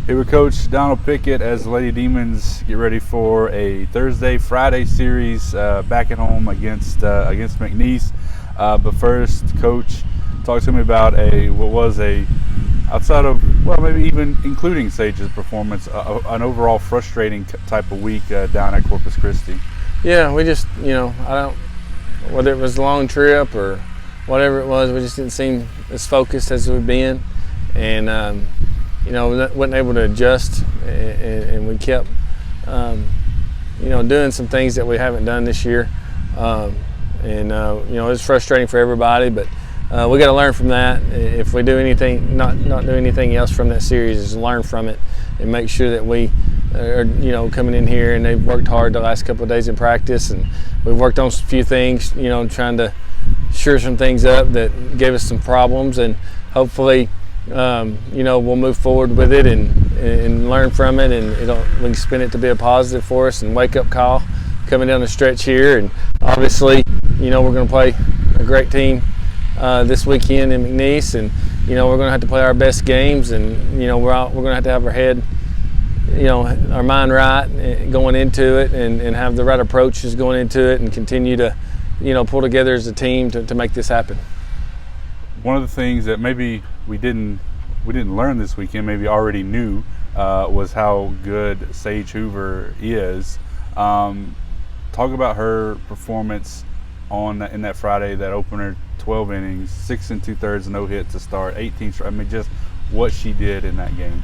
Here with Coach Donald Pickett as the Lady Demons get ready for a Thursday-Friday series back at home against McNeese. But first, Coach, talk to me about outside of, well, maybe even including Sage's performance, an overall frustrating type of week down at Corpus Christi. Yeah, we just, whether it was a long trip or whatever it was, we just didn't seem as focused as we've been. And, we wasn't able to adjust, and we kept, doing some things that we haven't done this year. It was frustrating for everybody, but we got to learn from that. If we do anything, not do anything else from that series, is learn from it and make sure that we are, coming in here, and they've worked hard the last couple of days in practice, and we've worked on a few things, trying to shore some things up that gave us some problems, and hopefully, we'll move forward with it and learn from it, and we can spin it to be a positive for us and wake up call coming down the stretch here. And obviously, we're going to play a great team this weekend in McNeese, and we're going to have to play our best games, and we're going to have our head, our mind right going into it, and have the right approaches going into it, and continue to pull together as a team to make this happen. One of the things that maybe we didn't learn this weekend, maybe already knew, was how good Sage Hoover is. Talk about her performance in that Friday, that opener, 12 innings, 6 2/3, no hit to start, 18. Just what she did in that game.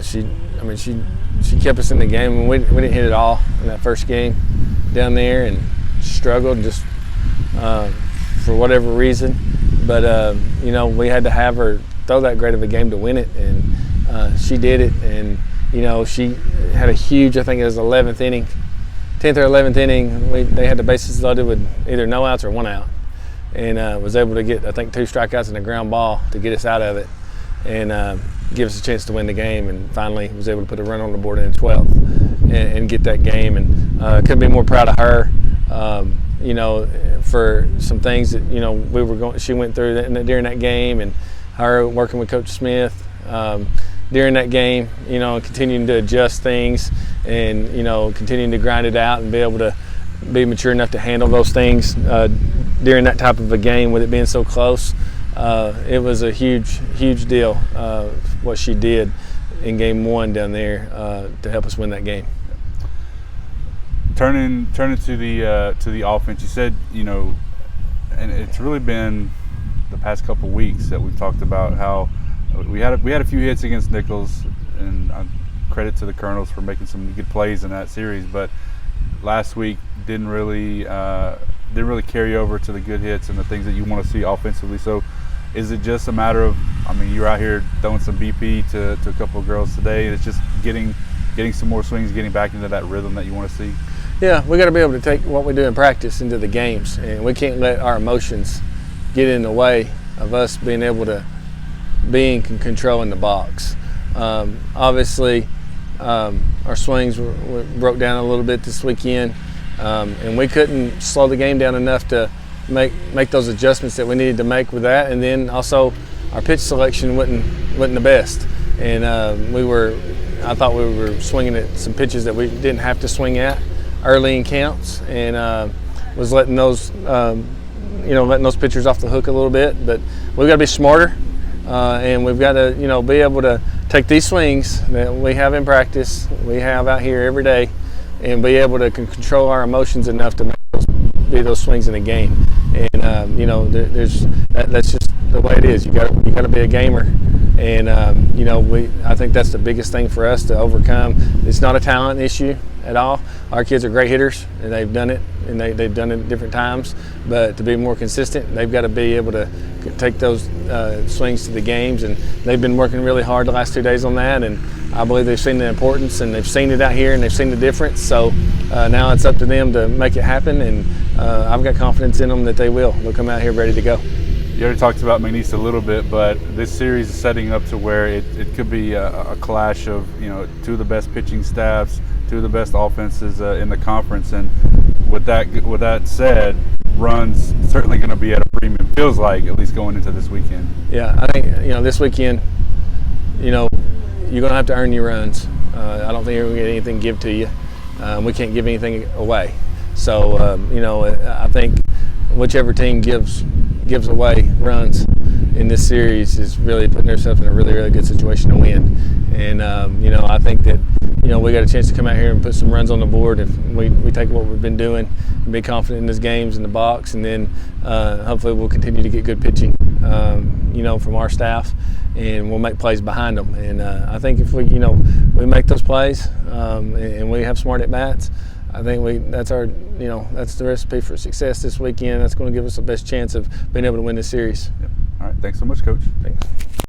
She kept us in the game. We didn't hit it all in that first game down there, and struggled just for whatever reason. But we had to have her throw that great of a game to win it, and she did it. And she had a huge, I think it was 11th inning, 10th or 11th inning. They had the bases loaded with either no outs or one out, and was able to get, I think, 2 strikeouts and a ground ball to get us out of it, and give us a chance to win the game. And finally was able to put a run on the board in the 12th and get that game. And couldn't be more proud of her. For some things that she went through during that game, and her working with Coach Smith during that game, continuing to adjust things, and continuing to grind it out and be able to be mature enough to handle those things during that type of a game, with it being so close. It was a huge deal what she did in Game 1 down there to help us win that game. Turning to the offense, you said, and it's really been the past couple weeks that we've talked about how we had a few hits against Nichols, and credit to the Colonels for making some good plays in that series. But last week didn't really carry over to the good hits and the things that you want to see offensively. So is it just a matter of, you're out here throwing some BP to a couple of girls today, and it's just getting some more swings, getting back into that rhythm that you want to see? Yeah, we got to be able to take what we do in practice into the games, and we can't let our emotions get in the way of us being able to be in control in the box. Obviously, our swings were broke down a little bit this weekend, and we couldn't slow the game down enough to make those adjustments that we needed to make with that. And then also, our pitch selection wasn't the best, and I thought we were swinging at some pitches that we didn't have to swing at early in counts, and was letting those pitchers off the hook a little bit. But we've got to be smarter, and we've got to be able to take these swings that we have in practice, we have out here every day, and be able to control our emotions enough to be those swings in the game. And that's just the way it is. You got to be a gamer. And I think that's the biggest thing for us to overcome. It's not a talent issue at all. Our kids are great hitters, and they've done it, and they've done it at different times. But to be more consistent, they've got to be able to take those swings to the games, and they've been working really hard the last 2 days on that. And I believe they've seen the importance, and they've seen it out here, and they've seen the difference. So now it's up to them to make it happen, and I've got confidence in them that they will. They'll come out here ready to go. You already talked about McNeese a little bit, but this series is setting up to where it could be a clash of two of the best pitching staffs, two of the best offenses in the conference. And with that said, runs certainly going to be at a premium. Feels like, at least going into this weekend. Yeah, I think this weekend, you you're going to have to earn your runs. I don't think you're going to get anything give to you. We can't give anything away. So, you know, I think whichever team gives away runs in this series is really putting themselves in a really, really good situation to win. And, you know, I think that, you know, we got a chance to come out here and put some runs on the board if we take what we've been doing and be confident in these games in the box. And then hopefully we'll continue to get good pitching, you know, from our staff, and we'll make plays behind them. And I think if we, you know, we make those plays and we have smart at-bats, I think that's our, you know, that's the recipe for success this weekend. That's going to give us the best chance of being able to win this series. Yep. All right. Thanks so much, Coach. Thanks.